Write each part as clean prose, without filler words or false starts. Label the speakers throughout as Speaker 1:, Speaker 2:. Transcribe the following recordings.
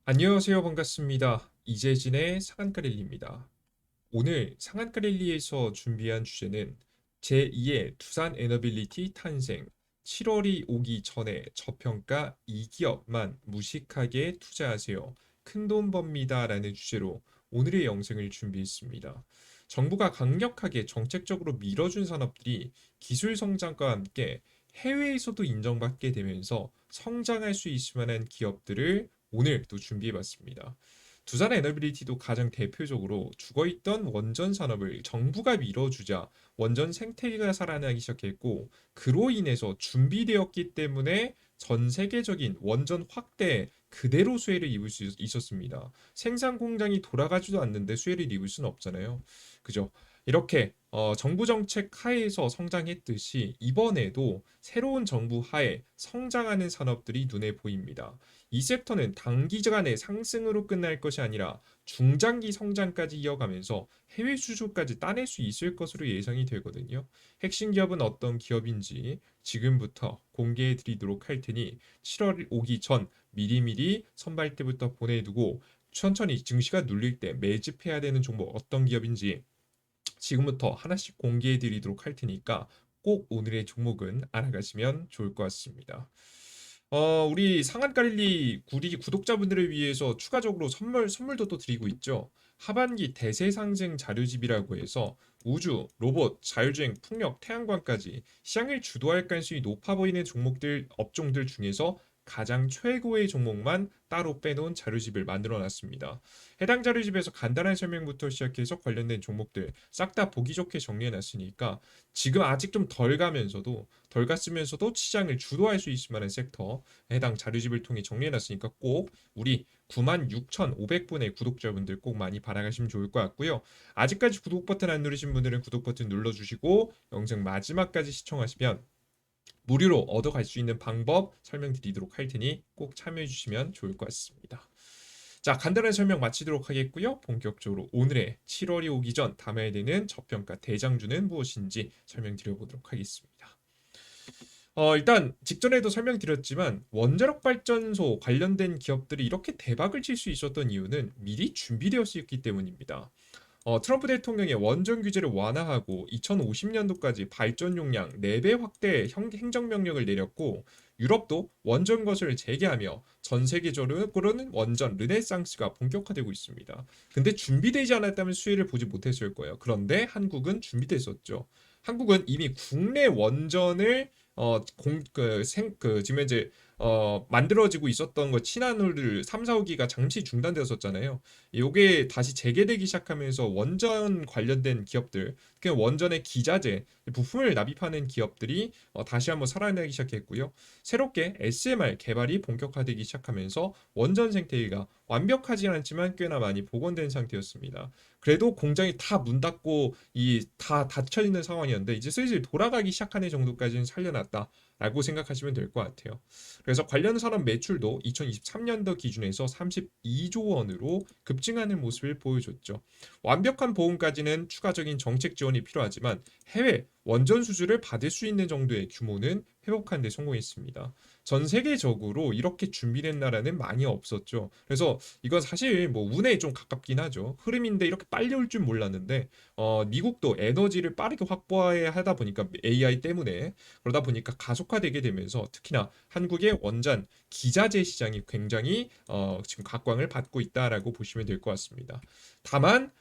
Speaker 1: 안녕하세요. 반갑습니다. 이재진의 상한가릴리입니다. 오늘 상한가릴리에서 준비한 주제는 제2의 두산 에너빌리티 탄생, 7월이 오기 전에 저평가 2기업만 무식하게 투자하세요. 큰돈 법니다. 라는 주제로 오늘의 영상을 준비했습니다. 정부가 강력하게 정책적으로 밀어준 산업들이 기술 성장과 함께 해외에서도 인정받게 되면서 성장할 수 있을 만한 기업들을 오늘 또 준비해봤습니다. 두산 에너빌리티도 가장 대표적으로 죽어있던 원전 산업을 정부가 밀어주자 원전 생태계가 살아나기 시작했고, 그로 인해서 준비되었기 때문에 전 세계적인 원전 확대에 그대로 수혜를 입을 수 있었습니다. 생산 공장이 돌아가지도 않는데 수혜를 입을 수는 없잖아요. 그죠? 이렇게 정부 정책 하에서 성장했듯이 이번에도 새로운 정부 하에 성장하는 산업들이 눈에 보입니다. 이 섹터는 단기간의 상승으로 끝날 것이 아니라 중장기 성장까지 이어가면서 해외 수주까지 따낼 수 있을 것으로 예상이 되거든요. 핵심 기업은 어떤 기업인지 지금부터 공개해 드리도록 할 테니 7월 오기 전 미리미리 선발 때부터 보내두고 천천히 증시가 눌릴 때 매집해야 되는 종목 어떤 기업인지 지금부터 하나씩 공개해 드리도록 할 테니까 꼭 오늘의 종목은 알아가시면 좋을 것 같습니다. 우리 상한가릴리 구리 구독자분들을 위해서 추가적으로 선물도 또 드리고 있죠. 하반기 대세 상승 자료집이라고 해서 우주, 로봇, 자율주행, 풍력, 태양광까지 시장을 주도할 가능성이 높아 보이는 종목들, 업종들 중에서 가장 최고의 종목만 따로 빼놓은 자료집을 만들어 놨습니다. 해당 자료집에서 간단한 설명부터 시작해서 관련된 종목들 싹 다 보기 좋게 정리해 놨으니까 지금 아직 좀 덜 갔으면서도 시장을 주도할 수 있을 만한 섹터 해당 자료집을 통해 정리해 놨으니까 꼭 우리 96,500분의 구독자분들 꼭 많이 받아가시면 좋을 것 같고요. 아직까지 구독 버튼 안 누르신 분들은 구독 버튼 눌러주시고 영상 마지막까지 시청하시면 무료로 얻어갈 수 있는 방법 설명드리도록 할 테니 꼭 참여해 주시면 좋을 것 같습니다. 자, 간단한 설명 마치도록 하겠고요. 본격적으로 오늘의 7월이 오기 전 담아야 되는 저평가 대장주는 무엇인지 설명드려보도록 하겠습니다. 일단 직전에도 설명드렸지만 원자력 발전소 관련된 기업들이 이렇게 대박을 칠 수 있었던 이유는 미리 준비되었기 때문입니다. 트럼프 대통령의 원전 규제를 완화하고 2050년도까지 발전 용량 4배 확대 행정명령을 내렸고, 유럽도 원전 거슬을 재개하며 전 세계적으로는 원전 르네상스가 본격화되고 있습니다. 근데 준비되지 않았다면 수혜를 보지 못했을 거예요. 그런데 한국은 준비됐었죠. 한국은 이미 국내 원전을 지금 이제 만들어지고 있었던 거 친환을 3, 4호기가 잠시 중단되었었잖아요. 요게 다시 재개되기 시작하면서 원전 관련된 기업들, 그 원전의 기자재, 부품을 납입하는 기업들이 다시 한번 살아나기 시작했고요. 새롭게 SMR 개발이 본격화되기 시작하면서 원전 생태계가 완벽하지 않지만 꽤나 많이 복원된 상태였습니다. 그래도 공장이 다 문 닫고 이 다 닫혀 있는 상황이었는데 이제 슬슬 돌아가기 시작하는 정도까지는 살려놨다라고 생각하시면 될 것 같아요. 그래서 관련 산업 매출도 2023년도 기준에서 32조 원으로 급증하는 모습을 보여줬죠. 완벽한 보험까지는 추가적인 정책 지원이 필요하지만 해외 원전 수주를 받을 수 있는 정도의 규모는 회복하는 데 성공했습니다. 전 세계적으로 이렇게 준비된 나라는 많이 없었죠. 그래서 이건 사실 뭐 운에 좀 가깝긴 하죠. 흐름인데 이렇게 빨리 올 줄 몰랐는데 미국도 에너지를 빠르게 확보해야 하다 보니까 AI 때문에 그러다 보니까 가속화되게 되면서 특히나 한국의 원전 기자재 시장이 굉장히 지금 각광을 받고 있다라고 보시면 될 것 같습니다. 다만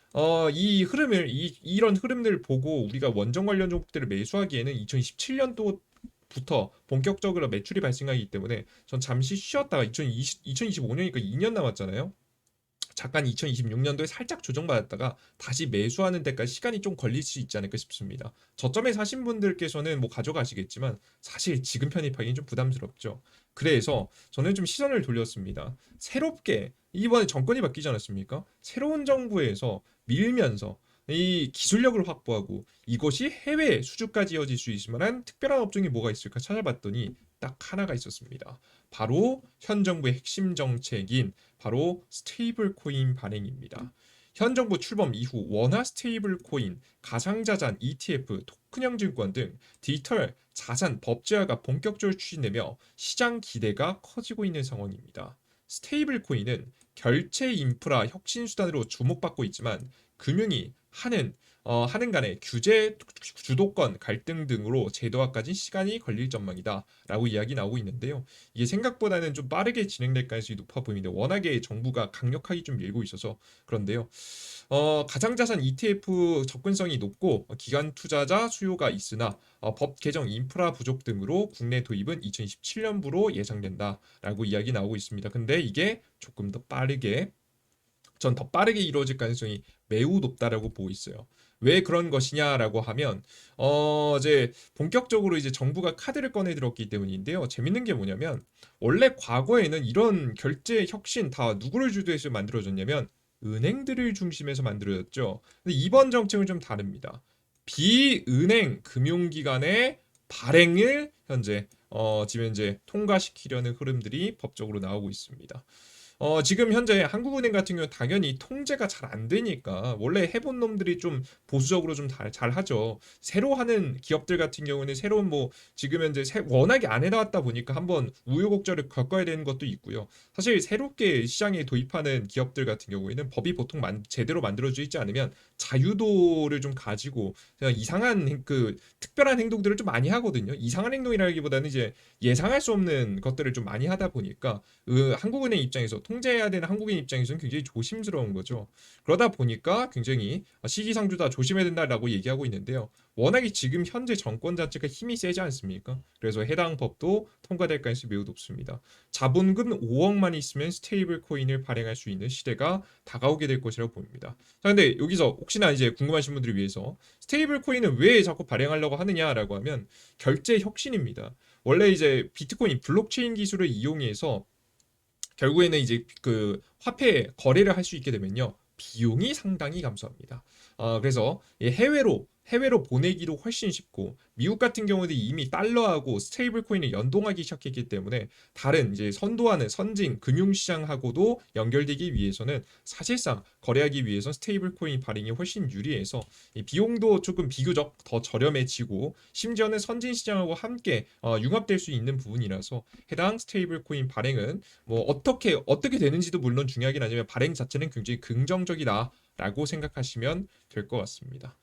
Speaker 1: 이 흐름을 이런 흐름들을 보고 우리가 원전 관련 종목들을 매수하기에는 2017년도부터 본격적으로 매출이 발생하기 때문에 전 잠시 쉬었다가 2025년이니까 2년 남았잖아요. 잠깐 2026년도에 살짝 조정받았다가 다시 매수하는 데까지 시간이 좀 걸릴 수 있지 않을까 싶습니다. 저점에 사신 분들께서는 뭐 가져가시겠지만 사실 지금 편입하기는 좀 부담스럽죠. 그래서 저는 좀 시선을 돌렸습니다. 새롭게 이번에 정권이 바뀌지 않았습니까? 새로운 정부에서 밀면서 이 기술력을 확보하고 이것이 해외 수주까지 이어질 수 있을 만한 특별한 업종이 뭐가 있을까 찾아봤더니 딱 하나가 있었습니다. 바로 현 정부의 핵심 정책인 바로 스테이블 코인 발행입니다. 현 정부 출범 이후 원화 스테이블 코인, 가상자산, ETF, 토큰형 증권 등 디지털 자산 법제화가 본격적으로 추진되며 시장 기대가 커지고 있는 상황입니다. 스테이블 코인은 결제 인프라 혁신 수단으로 주목받고 있지만 금융이 하는 간에 규제, 주도권 갈등 등으로 제도화까지 시간이 걸릴 전망이다라고 이야기 나오고 있는데요. 이게 생각보다는 좀 빠르게 진행될 가능성이 높아 보이는데 워낙에 정부가 강력하게 좀 밀고 있어서 그런데요. 가상자산 ETF 접근성이 높고 기관 투자자 수요가 있으나 법 개정 인프라 부족 등으로 국내 도입은 2027년부로 예상된다라고 이야기 나오고 있습니다. 근데 이게 조금 더 빠르게 전 더 빠르게 이루어질 가능성이 매우 높다라고 보고 있어요. 왜 그런 것이냐라고 하면 이제 본격적으로 이제 정부가 카드를 꺼내 들었기 때문인데요. 재밌는 게 뭐냐면 원래 과거에는 이런 결제 혁신 다 누구를 주도해서 만들어졌냐면 은행들을 중심에서 만들어졌죠. 근데 이번 정책은 좀 다릅니다. 비은행 금융기관의 발행을 현재 지금 이제 통과시키려는 흐름들이 법적으로 나오고 있습니다. 지금 현재 한국은행 같은 경우는 당연히 통제가 잘 안 되니까 원래 해본 놈들이 좀 보수적으로 좀 잘 하죠. 새로 하는 기업들 같은 경우는 새로운 뭐 지금 현재 워낙에 안 해놨다 보니까 한번 우여곡절을 겪어야 되는 것도 있고요. 사실 새롭게 시장에 도입하는 기업들 같은 경우에는 법이 보통 제대로 만들어져 있지 않으면 자유도를 좀 가지고 그냥 이상한 그 특별한 행동들을 좀 많이 하거든요. 이상한 행동이라기보다는 이제 예상할 수 없는 것들을 좀 많이 하다 보니까 한국은행 입장에서 통제해야 되는 한국인 입장에서는 굉장히 조심스러운 거죠. 그러다 보니까 굉장히 시기상조다 조심해야 된다라고 얘기하고 있는데요. 워낙에 지금 현재 정권 자체가 힘이 세지 않습니까? 그래서 해당 법도 통과될 가능성이 매우 높습니다. 자본금 5억만 있으면 스테이블 코인을 발행할 수 있는 시대가 다가오게 될 것이라고 봅니다. 자, 근데 여기서 혹시나 이제 궁금하신 분들을 위해서 스테이블 코인은 왜 자꾸 발행하려고 하느냐라고 하면 결제 혁신입니다. 원래 이제 비트코인 블록체인 기술을 이용해서 결국에는 이제 그 화폐 거래를 할 수 있게 되면요. 비용이 상당히 감소합니다. 그래서 해외로 보내기도 훨씬 쉽고 미국 같은 경우는 이미 달러하고 스테이블 코인을 연동하기 시작했기 때문에 다른 이제 선도하는 선진 금융시장하고도 연결되기 위해서는 사실상 거래하기 위해서 스테이블 코인 발행이 훨씬 유리해서 이 비용도 조금 비교적 더 저렴해지고 심지어는 선진 시장하고 함께 융합될 수 있는 부분이라서 해당 스테이블 코인 발행은 뭐 어떻게 되는지도 물론 중요하긴 하지만 발행 자체는 굉장히 긍정적이다라고 생각하시면 될 것 같습니다.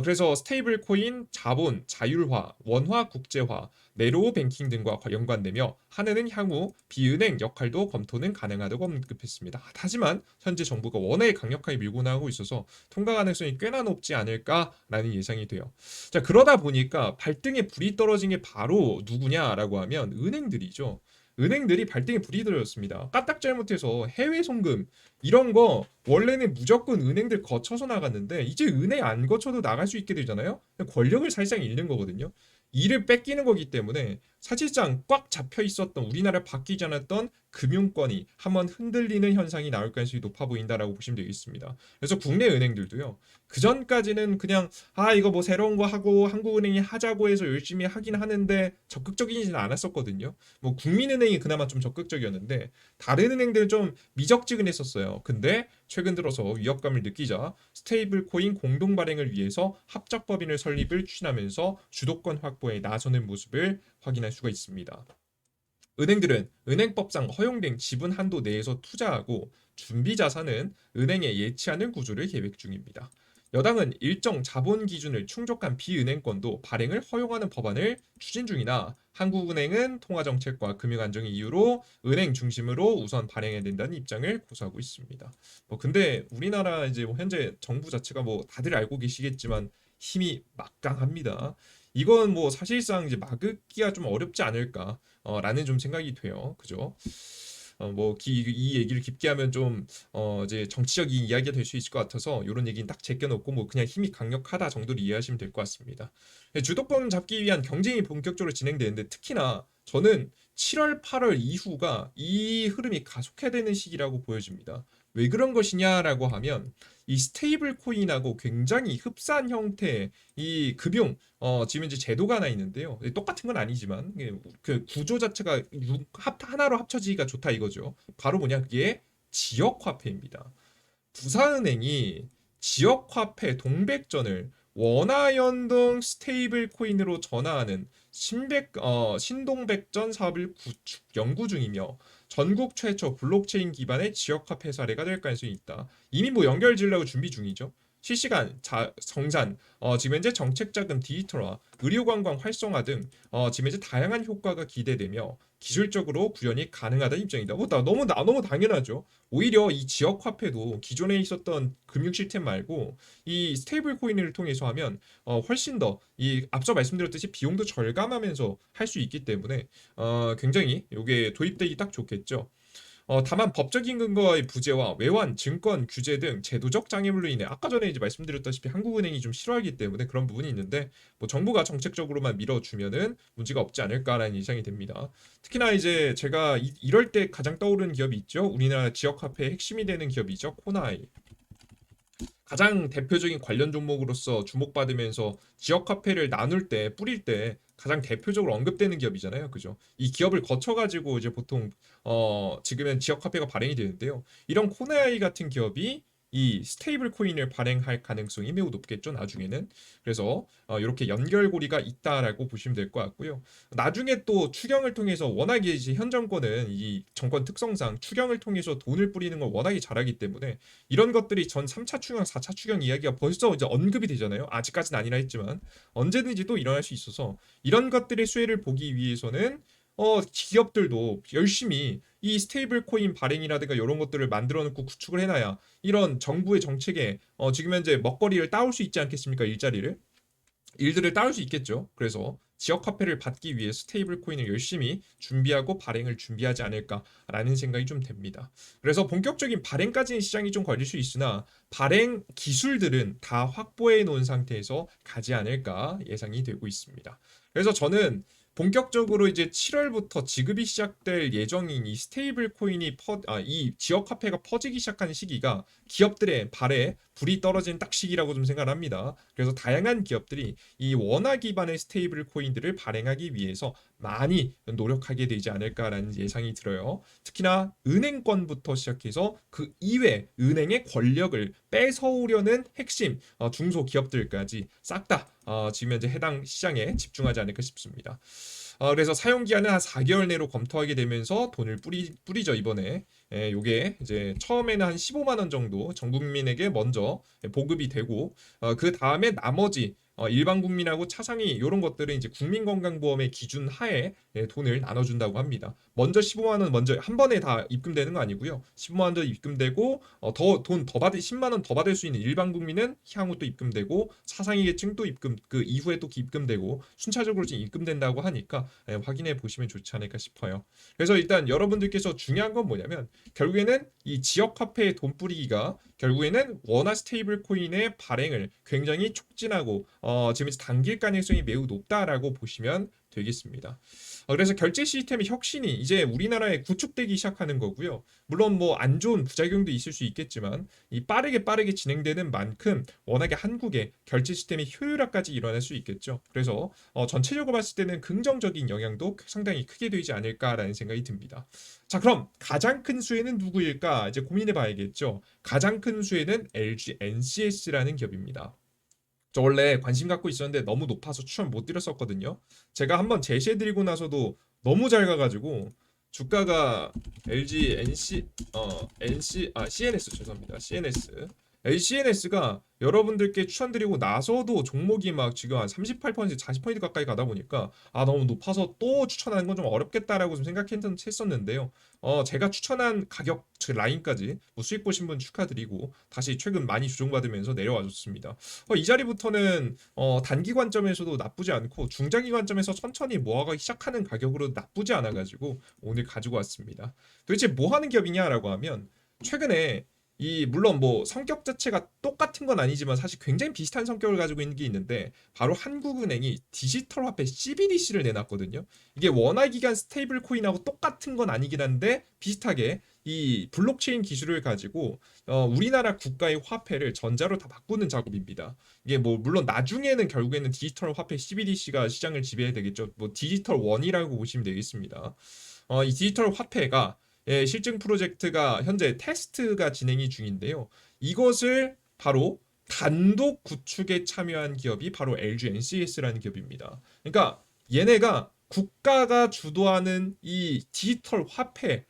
Speaker 1: 그래서 스테이블 코인, 자본, 자율화, 원화 국제화, 네로우 뱅킹 등과 연관되며 한은은 향후 비은행 역할도 검토는 가능하다고 언급했습니다. 하지만 현재 정부가 워낙에 강력하게 밀고 나가고 있어서 통과 가능성이 꽤나 높지 않을까라는 예상이 돼요. 자, 그러다 보니까 발등에 불이 떨어진 게 바로 누구냐라고 하면 은행들이죠. 은행들이 발등에 불이 떨어졌습니다. 까딱 잘못해서 해외 송금 이런 거 원래는 무조건 은행들 거쳐서 나갔는데 이제 은행 안 거쳐도 나갈 수 있게 되잖아요. 권력을 사실상 잃는 거거든요. 이를 뺏기는 거기 때문에 사실상 꽉 잡혀 있었던 우리나라 바뀌지 않았던 금융권이 한번 흔들리는 현상이 나올 가능성이 높아 보인다라고 보시면 되겠습니다. 그래서 국내 은행들도요. 그 전까지는 그냥 이거 뭐 새로운 거 하고 한국은행이 하자고 해서 열심히 하긴 하는데 적극적이지는 않았었거든요. 뭐 국민은행이 그나마 좀 적극적이었는데 다른 은행들은 좀 미적지근했었어요. 근데 최근 들어서 위협감을 느끼자 스테이블 코인 공동 발행을 위해서 합작법인을 설립을 추진하면서 주도권 확보에 나서는 모습을 확인할 수가 있습니다. 은행들은 은행법상 허용된 지분 한도 내에서 투자하고 준비 자산은 은행에 예치하는 구조를 계획 중입니다. 여당은 일정 자본 기준을 충족한 비은행권도 발행을 허용하는 법안을 추진 중이나 한국은행은 통화정책과 금융안정의 이유로 은행 중심으로 우선 발행해야 된다는 입장을 고수하고 있습니다. 뭐 근데 우리나라 이제 뭐 현재 정부 자체가 뭐 다들 알고 계시겠지만 힘이 막강합니다. 이건 뭐 사실상 이제 막기가 좀 어렵지 않을까 라는 좀 생각이 돼요. 그죠? 이 얘기를 깊게 하면 좀 이제 정치적인 이야기가 될 수 있을 것 같아서 이런 얘기는 딱 제껴놓고 뭐 그냥 힘이 강력하다 정도로 이해하시면 될 것 같습니다. 주도권 잡기 위한 경쟁이 본격적으로 진행되는데 특히나 저는 7월, 8월 이후가 이 흐름이 가속해야 되는 시기라고 보여집니다. 왜 그런 것이냐라고 하면 이 스테이블 코인하고 굉장히 흡사한 형태의 이 금융 지금 이제 제도가 하나 있는데요. 똑같은 건 아니지만 그 구조 자체가 하나로 합쳐지기가 좋다 이거죠. 바로 뭐냐 그게 지역화폐입니다. 부산은행이 지역화폐 동백전을 원화연동 스테이블 코인으로 전환하는 신동백전 사업을 구축 연구 중이며 전국 최초 블록체인 기반의 지역화폐 사례가 될 가능성이 있다. 이미 뭐 연결 지으려고 준비 중이죠. 실시간 정산, 지금 현재 정책 자금 디지털화, 의료 관광 활성화 등 지금 현재 다양한 효과가 기대되며 기술적으로 구현이 가능하다는 입장이다. 너무 당연하죠. 오히려 이 지역 화폐도 기존에 있었던 금융 시스템 말고 이 스테이블 코인을 통해서 하면 훨씬 더 이 앞서 말씀드렸듯이 비용도 절감하면서 할 수 있기 때문에 굉장히 이게 도입되기 딱 좋겠죠. 다만 법적인 근거의 부재와 외환, 증권 규제 등 제도적 장애물로 인해 아까 전에 이제 말씀드렸다시피 한국은행이 좀 싫어하기 때문에 그런 부분이 있는데 뭐 정부가 정책적으로만 밀어주면은 문제가 없지 않을까라는 예상이 됩니다. 특히나 이제 제가 이럴 때 가장 떠오르는 기업이 있죠. 우리나라 지역 화폐의 핵심이 되는 기업이죠. 코나이. 가장 대표적인 관련 종목으로서 주목받으면서 지역 화폐를 나눌 때 뿌릴 때 가장 대표적으로 언급되는 기업이잖아요. 그죠? 이 기업을 거쳐 가지고 이제 보통 지금은 지역 화폐가 발행이 되는데요. 이런 코네아이 같은 기업이 이 스테이블 코인을 발행할 가능성이 매우 높겠죠, 나중에는. 그래서 이렇게 연결고리가 있다라고 보시면 될 것 같고요. 나중에 또 추경을 통해서 워낙에 이제 현 정권은 이 정권 특성상 추경을 통해서 돈을 뿌리는 걸 워낙에 잘하기 때문에 이런 것들이 전 3차 추경, 4차 추경 이야기가 벌써 이제 언급이 되잖아요. 아직까지는 아니라 했지만 언제든지 또 일어날 수 있어서 이런 것들의 수혜를 보기 위해서는 기업들도 열심히 이 스테이블 코인 발행이라든가 이런 것들을 만들어 놓고 구축을 해놔야 이런 정부의 정책에 지금 현재 먹거리를 따올 수 있지 않겠습니까? 일들을 따올 수 있겠죠. 그래서 지역 화폐를 받기 위해 스테이블 코인을 열심히 준비하고 발행을 준비하지 않을까라는 생각이 좀 됩니다. 그래서 본격적인 발행까지는 시장이 좀 걸릴 수 있으나 발행 기술들은 다 확보해 놓은 상태에서 가지 않을까 예상이 되고 있습니다. 그래서 저는 본격적으로 이제 7월부터 지급이 시작될 예정인 이 스테이블 코인이 이 지역 화폐가 퍼지기 시작하는 시기가 기업들의 발에 불이 떨어진 딱 시기라고 좀 생각을 합니다. 그래서 다양한 기업들이 이 원화 기반의 스테이블 코인들을 발행하기 위해서 많이 노력하게 되지 않을까라는 예상이 들어요. 특히나 은행권부터 시작해서 그 이외 은행의 권력을 뺏어오려는 핵심 중소기업들까지 싹 다 지금 현재 해당 시장에 집중하지 않을까 싶습니다. 그래서 사용 기한은 한 4개월 내로 검토하게 되면서 돈을 뿌리죠 이번에. 요게 이제 처음에는 한 15만 원 정도 전 국민에게 먼저 보급이 되고 그 다음에 나머지 일반 국민하고 차상위 이런 것들은 이제 국민건강보험의 기준 하에 돈을 나눠준다고 합니다. 먼저 15만 원 먼저 한 번에 다 입금되는 거 아니고요. 15만 원 더 입금되고 돈 더 받을 10만 원 더 받을 수 있는 일반 국민은 향후 또 입금되고 차상위 계층 또 입금 그 이후에 또 입금되고 순차적으로 지금 입금된다고 하니까 확인해 보시면 좋지 않을까 싶어요. 그래서 일단 여러분들께서 중요한 건 뭐냐면 결국에는 이 지역 화폐의 돈 뿌리기가 결국에는 원화 스테이블 코인의 발행을 굉장히 촉진하고 지금 당길 가능성이 매우 높다라고 보시면 되겠습니다. 그래서 결제 시스템의 혁신이 이제 우리나라에 구축되기 시작하는 거고요. 물론 뭐 안 좋은 부작용도 있을 수 있겠지만 이 빠르게 진행되는 만큼 워낙에 한국의 결제 시스템의 효율화까지 일어날 수 있겠죠. 그래서 전체적으로 봤을 때는 긍정적인 영향도 상당히 크게 되지 않을까라는 생각이 듭니다. 자, 그럼 가장 큰 수혜는 누구일까? 이제 고민해 봐야겠죠. 가장 큰 수혜는 LG NCS라는 기업입니다. 저 원래 관심 갖고 있었는데 너무 높아서 추천 못 드렸었거든요. 제가 한번 제시해드리고 나서도 너무 잘 가가지고 주가가 LG CNS 죄송합니다. CNS LCNS가 여러분들께 추천드리고 나서도 종목이 막 지금 한 38%, 40% 가까이 가다 보니까 너무 높아서 또 추천하는 건 좀 어렵겠다라고 좀 생각했었는데요. 제가 추천한 가격 라인까지 뭐 수익 보신 분 축하드리고 다시 최근 많이 조정받으면서 내려와 줬습니다. 이 자리부터는 단기 관점에서도 나쁘지 않고 중장기 관점에서 천천히 모아가기 시작하는 가격으로 나쁘지 않아가지고 오늘 가지고 왔습니다. 도대체 뭐 하는 기업이냐라고 하면 최근에 이 물론 뭐 성격 자체가 똑같은 건 아니지만 사실 굉장히 비슷한 성격을 가지고 있는 게 있는데 바로 한국은행이 디지털 화폐 CBDC를 내놨거든요. 이게 원화 기간 스테이블 코인하고 똑같은 건 아니긴 한데 비슷하게 이 블록체인 기술을 가지고 우리나라 국가의 화폐를 전자로 다 바꾸는 작업입니다. 이게 뭐 물론 나중에는 결국에는 디지털 화폐 CBDC가 시장을 지배해야 되겠죠. 뭐 디지털 원이라고 보시면 되겠습니다. 이 디지털 화폐가 실증 프로젝트가 현재 테스트가 진행이 중인데요. 이것을 바로 단독 구축에 참여한 기업이 바로 LG NCS라는 기업입니다. 그러니까 얘네가 국가가 주도하는 이 디지털 화폐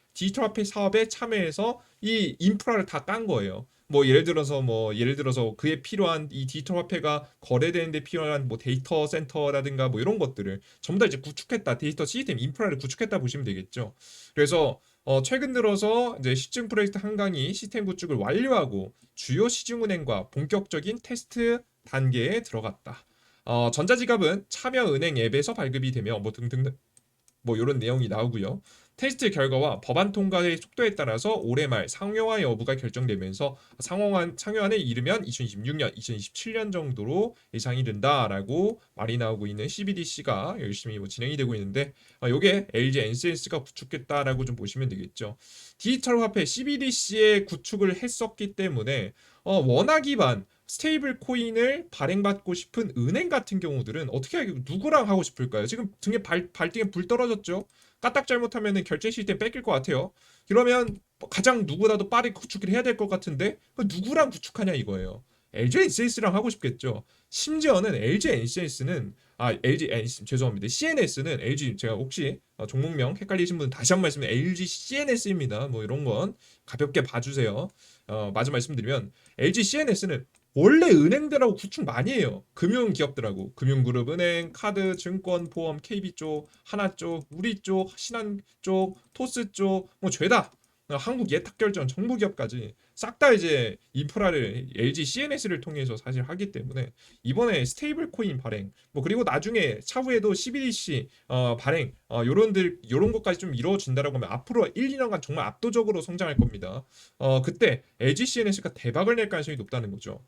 Speaker 1: 사업에 참여해서 이 인프라를 다 깐 거예요. 뭐 예를 들어서 그에 필요한 이 디지털 화폐가 거래되는데 필요한 뭐 데이터 센터라든가 뭐 이런 것들을 전부 다 이제 구축했다. 데이터 시스템 인프라를 구축했다 보시면 되겠죠. 그래서 최근 들어서 이제 시중 프로젝트 한강이 시스템 구축을 완료하고 주요 시중은행과 본격적인 테스트 단계에 들어갔다. 전자지갑은 참여은행 앱에서 발급이 되며 뭐 등등 뭐 이런 내용이 나오고요. 테스트 결과와 법안 통과의 속도에 따라서 올해 말 상용화 여부가 결정되면서 상용화에 이르면 2026년, 2027년 정도로 예상이 된다라고 말이 나오고 있는 CBDC가 열심히 뭐 진행이 되고 있는데 요게 LG 엔센스가 구축했다라고 좀 보시면 되겠죠. 디지털 화폐 CBDC의 구축을 했었기 때문에 원화 기반 스테이블 코인을 발행받고 싶은 은행 같은 경우들은 누구랑 하고 싶을까요? 지금 발등에 불 떨어졌죠? 까딱 잘못하면 결제 시스템 뺏길 것 같아요. 그러면 가장 누구라도 빠르게 구축을 해야 될 것 같은데 누구랑 구축하냐 이거예요. LG 엔센스랑 하고 싶겠죠. 심지어는 LG 엔센스는 죄송합니다. CNS는 LG 제가 혹시 종목명 헷갈리신 분 다시 한 번 말씀드리면 LG CNS입니다. 뭐 이런 건 가볍게 봐주세요. 마저 말씀드리면 LG CNS는 원래 은행들하고 구축 많이 해요. 금융기업들하고 금융그룹, 은행, 카드, 증권, 보험, KB 쪽, 하나 쪽, 우리 쪽, 신한 쪽, 토스 쪽, 뭐 죄다 한국 예탁결제원 정부기업까지 싹 다 이제 인프라를 LG CNS를 통해서 사실 하기 때문에 이번에 스테이블 코인 발행 뭐 그리고 나중에 차후에도 CBDC 발행 요런 것까지 좀 이루어진다라고 하면 앞으로 1, 2년간 정말 압도적으로 성장할 겁니다. 그때 LG CNS가 대박을 낼 가능성이 높다는 거죠.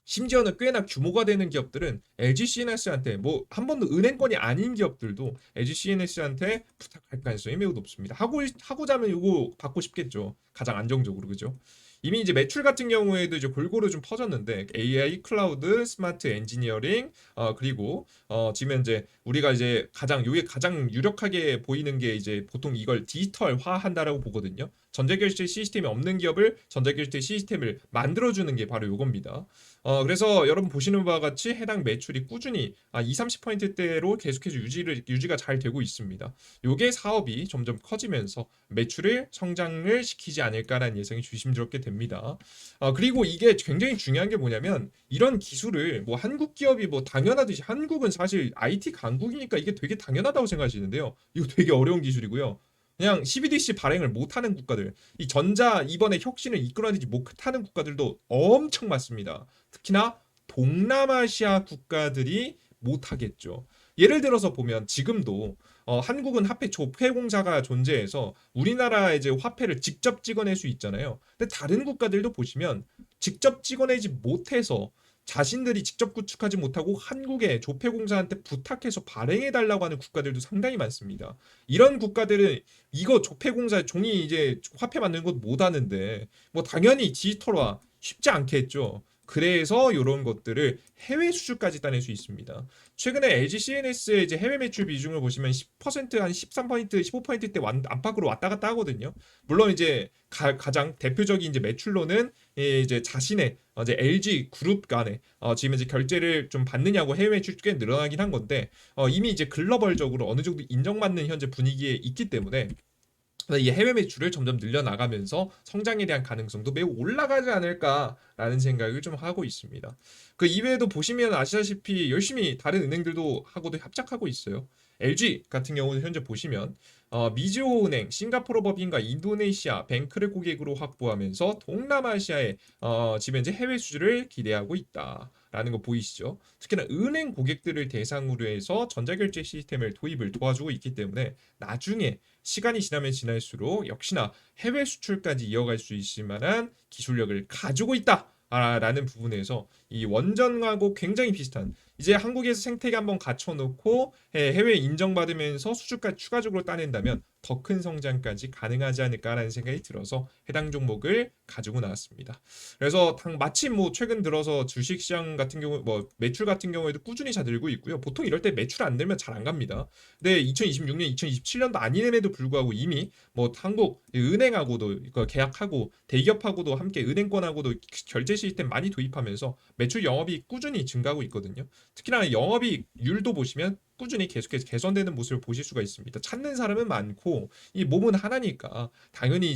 Speaker 1: 심지어는 꽤나 규모가 되는 기업들은 LG CNS한테 뭐 한 번도 은행권이 아닌 기업들도 LG CNS한테 부탁할 가능성이 매우 높습니다. 하고자 하면 이거 받고 싶겠죠. 가장 안정적으로 그죠? 이미 이제 매출 같은 경우에도 이제 골고루 좀 퍼졌는데 AI, 클라우드, 스마트 엔지니어링 그리고 지금 현재 우리가 이제 요게 가장 유력하게 보이는 게 이제 보통 이걸 디지털화 한다라고 보거든요. 전자결제 시스템이 없는 기업을 전자결제 시스템을 만들어주는 게 바로 요겁니다. 그래서 여러분 보시는 바와 같이 해당 매출이 꾸준히 2, 30%대로 계속해서 유지가 잘 되고 있습니다. 요게 사업이 점점 커지면서 매출을 성장을 시키지 않을까라는 예상이 조심스럽게 됩니다. 그리고 이게 굉장히 중요한 게 뭐냐면 이런 기술을 뭐 한국 기업이 뭐 당연하듯이 한국은 사실 IT 강국이니까 이게 되게 당연하다고 생각하시는데요. 이거 되게 어려운 기술이고요. 그냥 CBDC 발행을 못하는 국가들, 이 전자 이번에 혁신을 이끌어내지 못하는 국가들도 엄청 많습니다. 특히나 동남아시아 국가들이 못하겠죠. 예를 들어서 보면 지금도 한국은 화폐 조폐공사가 존재해서 우리나라 이제 화폐를 직접 찍어낼 수 있잖아요. 근데 다른 국가들도 보시면 직접 찍어내지 못해서 자신들이 직접 구축하지 못하고 한국의 조폐공사한테 부탁해서 발행해 달라고 하는 국가들도 상당히 많습니다. 이런 국가들은 이거 조폐공사 종이 이제 화폐 만드는 것 못하는데 뭐 당연히 디지털화 쉽지 않겠죠. 그래서 이런 것들을 해외 수출까지 따낼 수 있습니다. 최근에 LG CNS의 이제 해외 매출 비중을 보시면 10%한 13%, 15%대 안팎으로 왔다 갔다 하거든요. 물론 이제 가장 대표적인 이제 매출로는 이제 자신의 이제 LG 그룹 간에 지금 이제 결제를 좀 받느냐고 해외 매출 꽤 늘어나긴 한 건데 이미 이제 글로벌적으로 어느 정도 인정받는 현재 분위기에 있기 때문에 이 해외 매출을 점점 늘려나가면서 성장에 대한 가능성도 매우 올라가지 않을까라는 생각을 좀 하고 있습니다. 그 이외에도 보시면 아시다시피 열심히 다른 은행들도 하고도 협작하고 있어요. LG 같은 경우는 현재 보시면 미즈호은행, 싱가포르 법인과 인도네시아 뱅크를 고객으로 확보하면서 동남아시아에 지금 현재 해외 수주를 기대하고 있다라는 거 보이시죠? 특히나 은행 고객들을 대상으로 해서 전자결제 시스템을 도입을 도와주고 있기 때문에 나중에 시간이 지나면 지날수록 역시나 해외 수출까지 이어갈 수 있을 만한 기술력을 가지고 있다. 라는 부분에서 이 원전하고 굉장히 비슷한 이제 한국에서 생태계 한번 갖춰놓고 해외 인정받으면서 수주까지 추가적으로 따낸다면 더 큰 성장까지 가능하지 않을까라는 생각이 들어서 해당 종목을 가지고 나왔습니다. 그래서 마침 뭐 최근 들어서 주식시장 같은 경우 뭐 매출 같은 경우에도 꾸준히 잘 늘고 있고요. 보통 이럴 때 매출 안 늘면 잘 안 갑니다. 근데 2026년, 2027년도 아님에도 불구하고 이미 뭐 한국 은행하고도 이거 계약하고 대기업하고도 함께 은행권하고도 결제 시스템 많이 도입하면서 매출 영업이익 꾸준히 증가하고 있거든요. 특히나 영업이익률도 보시면 꾸준히 계속해서 개선되는 모습을 보실 수가 있습니다. 찾는 사람은 많고 이 몸은 하나니까 당연히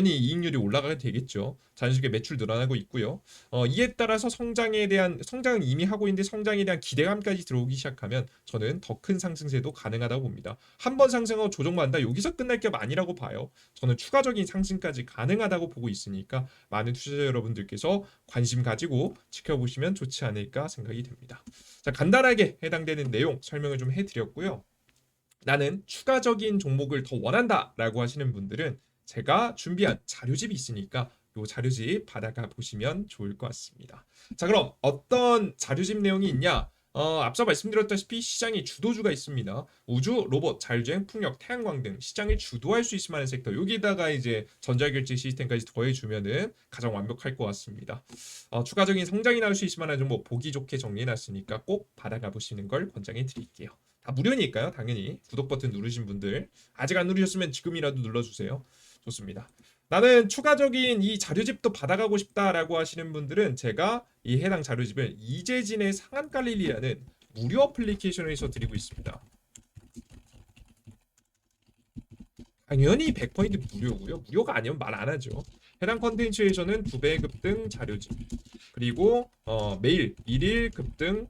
Speaker 1: 이익률이 올라가게 되겠죠. 자연스럽게 매출 늘어나고 있고요. 이에 따라서 성장은 이미 하고 있는데 성장에 대한 기대감까지 들어오기 시작하면 저는 더 큰 상승세도 가능하다고 봅니다. 한 번 상승하고 조정만 한다. 여기서 끝날 게 아니라고 봐요. 저는 추가적인 상승까지 가능하다고 보고 있으니까 많은 투자자 여러분들께서 관심 가지고 지켜보시면 좋지 않을까 생각이 됩니다. 자, 간단하게 해당되는 내용 설명을 좀 해드렸고요. 나는 추가적인 종목을 더 원한다라고 하시는 분들은 제가 준비한 자료집이 있으니까 이 자료집 받아가 보시면 좋을 것 같습니다. 자, 그럼 어떤 자료집 내용이 있냐? 앞서 말씀드렸다시피 시장에 주도주가 있습니다. 우주, 로봇, 자율주행, 풍력, 태양광 등 시장을 주도할 수 있을 만한 섹터. 여기다가 이제 전자결제 시스템까지 더해주면은 가장 완벽할 것 같습니다. 추가적인 성장이 나올 수 있을 만한 정보 보기 좋게 정리해놨으니까 꼭 받아가 보시는 걸 권장해 드릴게요. 다 무료니까요. 당연히 구독 버튼 누르신 분들 아직 안 누르셨으면 지금이라도 눌러주세요. 좋습니다. 나는 추가적인 이 자료집도 받아가고 싶다라고 하시는 분들은 제가 이 해당 자료집을 이재진의 상한가릴리라는 무료 어플리케이션에서 드리고 있습니다. 당연히 100% 무료고요. 무료가 아니면 말 안 하죠. 해당 컨텐츠에서는 2배 급등 자료집 그리고 매일 1일 급등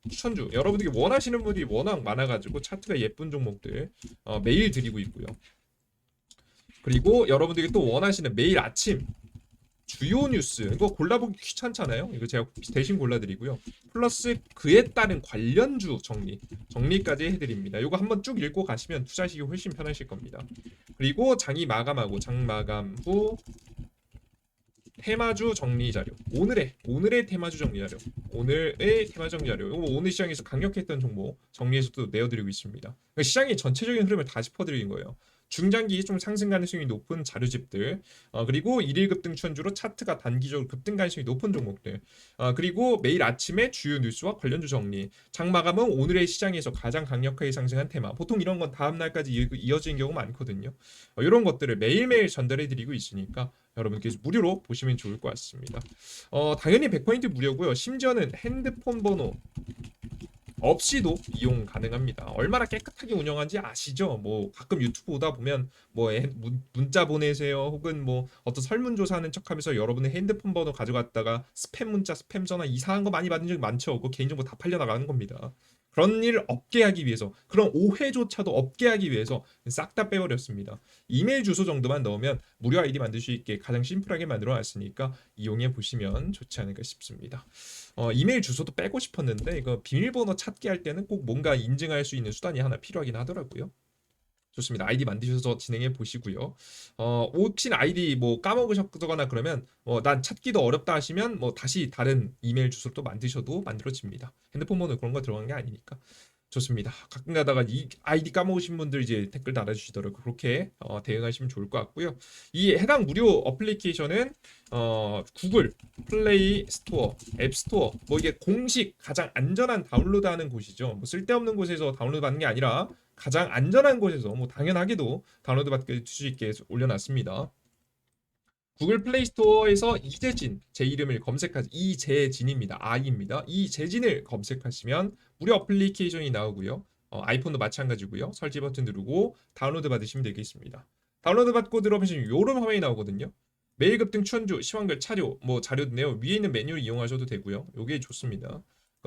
Speaker 1: 추천주 여러분들이 원하시는 분들이 워낙 많아가지고 차트가 예쁜 종목들 매일 드리고 있고요. 그리고 여러분들이 또 원하시는 매일 아침 주요 뉴스 이거 골라보기 귀찮잖아요. 이거 제가 대신 골라드리고요. 플러스 그에 따른 관련주 정리까지 해드립니다. 이거 한번 쭉 읽고 가시면 투자하시기 훨씬 편하실 겁니다. 그리고 장이 마감하고 장 마감 후 테마주 정리 자료 오늘의 테마주 정리 자료 오늘의 테마주 정리 자료 이거 오늘 시장에서 강력했던 종목 정리해서 또 내어드리고 있습니다. 그러니까 시장의 전체적인 흐름을 다 짚어드리는 거예요. 중장기 좀 상승 가능성이 높은 자료집들 그리고 일일 급등 추천주로 차트가 단기적으로 급등 가능성이 높은 종목들 그리고 매일 아침에 주요 뉴스와 관련주 정리 장 마감은 오늘의 시장에서 가장 강력하게 상승한 테마 보통 이런 건 다음날까지 이어지는 경우가 많거든요. 이런 것들을 매일매일 전달해 드리고 있으니까 여러분께서 무료로 보시면 좋을 것 같습니다. 당연히 100% 무료고요. 심지어는 핸드폰 번호 없이도 이용 가능합니다. 얼마나 깨끗하게 운영한지 아시죠? 뭐 가끔 유튜브 보다 보면 뭐 문자 보내세요 혹은 뭐 어떤 설문조사하는 척하면서 여러분의 핸드폰 번호 가져갔다가 스팸 문자 스팸 전화 이상한 거 많이 받은 적이 많죠. 그 개인정보 다 팔려나가는 겁니다. 그런 일 없게 하기 위해서 그런 오해조차도 없게 하기 위해서 싹 다 빼버렸습니다. 이메일 주소 정도만 넣으면 무료 아이디 만들 수 있게 가장 심플하게 만들어 놨으니까 이용해 보시면 좋지 않을까 싶습니다. 이메일 주소도 빼고 싶었는데 이거 비밀번호 찾기 할 때는 꼭 뭔가 인증할 수 있는 수단이 하나 필요하긴 하더라고요. 좋습니다. 아이디 만드셔서 진행해 보시고요. 혹시 아이디 뭐 까먹으셨거나 그러면 난 찾기도 어렵다 하시면 뭐 다시 다른 이메일 주소를 또 만들어집니다. 핸드폰 번호 그런 거 들어간 게 아니니까. 좋습니다. 가끔 가다가 이 아이디 까먹으신 분들 이제 댓글 달아주시더라고요. 그렇게 대응하시면 좋을 것 같고요. 이 해당 무료 어플리케이션은 구글 플레이 스토어, 앱 스토어 뭐 이게 공식 가장 안전한 다운로드하는 곳이죠. 뭐 쓸데없는 곳에서 다운로드 받는 게 아니라 가장 안전한 곳에서 뭐 당연하게도 다운로드 받을 수 있게 올려놨습니다. 구글 플레이 스토어에서 이재진 제 이름을 검색하시 이재진입니다. 아이입니다. 이재진을 검색하시면 무료 어플리케이션이 나오고요. 아이폰도 마찬가지고요. 설치 버튼 누르고 다운로드 받으시면 되겠습니다. 다운로드 받고 들어보시면 이런 화면이 나오거든요. 매일 급등 추천주, 시황별 차료, 뭐 자료인데요. 위에 있는 메뉴를 이용하셔도 되고요. 요게 좋습니다.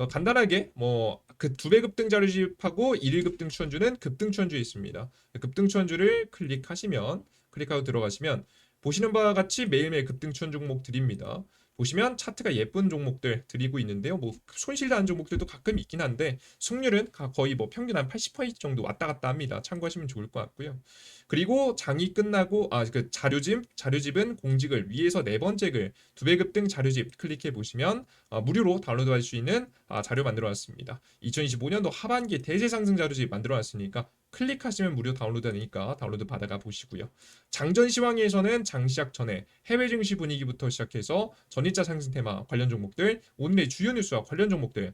Speaker 1: 간단하게 뭐 그 2배 급등 자료집하고 1일 급등 추천주는 급등 추천주에 있습니다. 급등 추천주를 클릭하고 들어가시면 보시는 바와 같이 매일매일 급등 추천 종목 드립니다. 보시면 차트가 예쁜 종목들 드리고 있는데요. 뭐 손실나는 종목들도 가끔 있긴 한데 승률은 거의 뭐 평균 한 80% 정도 왔다 갔다 합니다. 참고하시면 좋을 것 같고요. 그리고 장이 끝나고 그 자료집은 공직을 위에서 네 번째 글 두 배 급등 자료집 클릭해 보시면 무료로 다운로드할 수 있는 자료 만들어 놨습니다. 2025년도 하반기 대세 상승 자료집 만들어 놨으니까 클릭하시면 무료 다운로드 되니까 다운로드 받아가 보시고요. 장전 시황에서는 장 시작 전에 해외 증시 분위기부터 시작해서 전일자 상승 테마 관련 종목들, 오늘의 주요 뉴스와 관련 종목들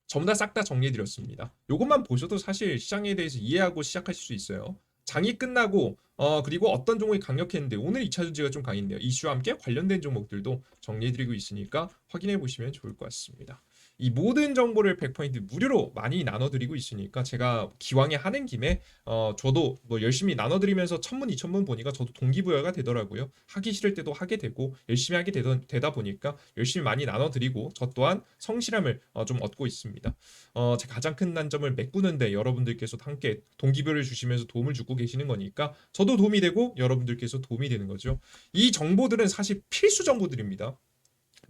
Speaker 1: 전부 다 싹 다 정리해드렸습니다. 이것만 보셔도 사실 시장에 대해서 이해하고 시작하실 수 있어요. 장이 끝나고 그리고 어떤 종목이 강력했는데 오늘 2차 전지가 좀 강했네요. 이슈와 함께 관련된 종목들도 정리해드리고 있으니까 확인해 보시면 좋을 것 같습니다. 이 모든 정보를 100% 무료로 많이 나눠드리고 있으니까 제가 기왕에 하는 김에 저도 뭐 열심히 나눠드리면서 천문 이천문 보니까 저도 동기부여가 되더라고요. 하기 싫을 때도 하게 되고 열심히 하게 되다 보니까 열심히 많이 나눠드리고 저 또한 성실함을 좀 얻고 있습니다. 제가 가장 큰 단점을 메꾸는데 여러분들께서도 함께 동기부여를 주시면서 도움을 주고 계시는 거니까 저도 도움이 되고 여러분들께서 도움이 되는 거죠. 이 정보들은 사실 필수 정보들입니다.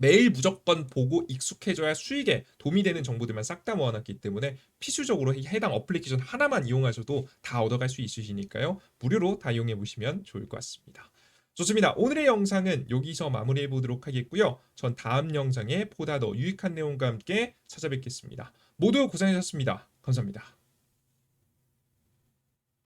Speaker 1: 매일 무조건 보고 익숙해져야 수익에 도움이 되는 정보들만 싹 다 모아놨기 때문에 필수적으로 해당 어플리케이션 하나만 이용하셔도 다 얻어갈 수 있으시니까요. 무료로 다 이용해 보시면 좋을 것 같습니다. 좋습니다. 오늘의 영상은 여기서 마무리해 보도록 하겠고요. 전 다음 영상에 보다 더 유익한 내용과 함께 찾아뵙겠습니다. 모두 고생하셨습니다. 감사합니다.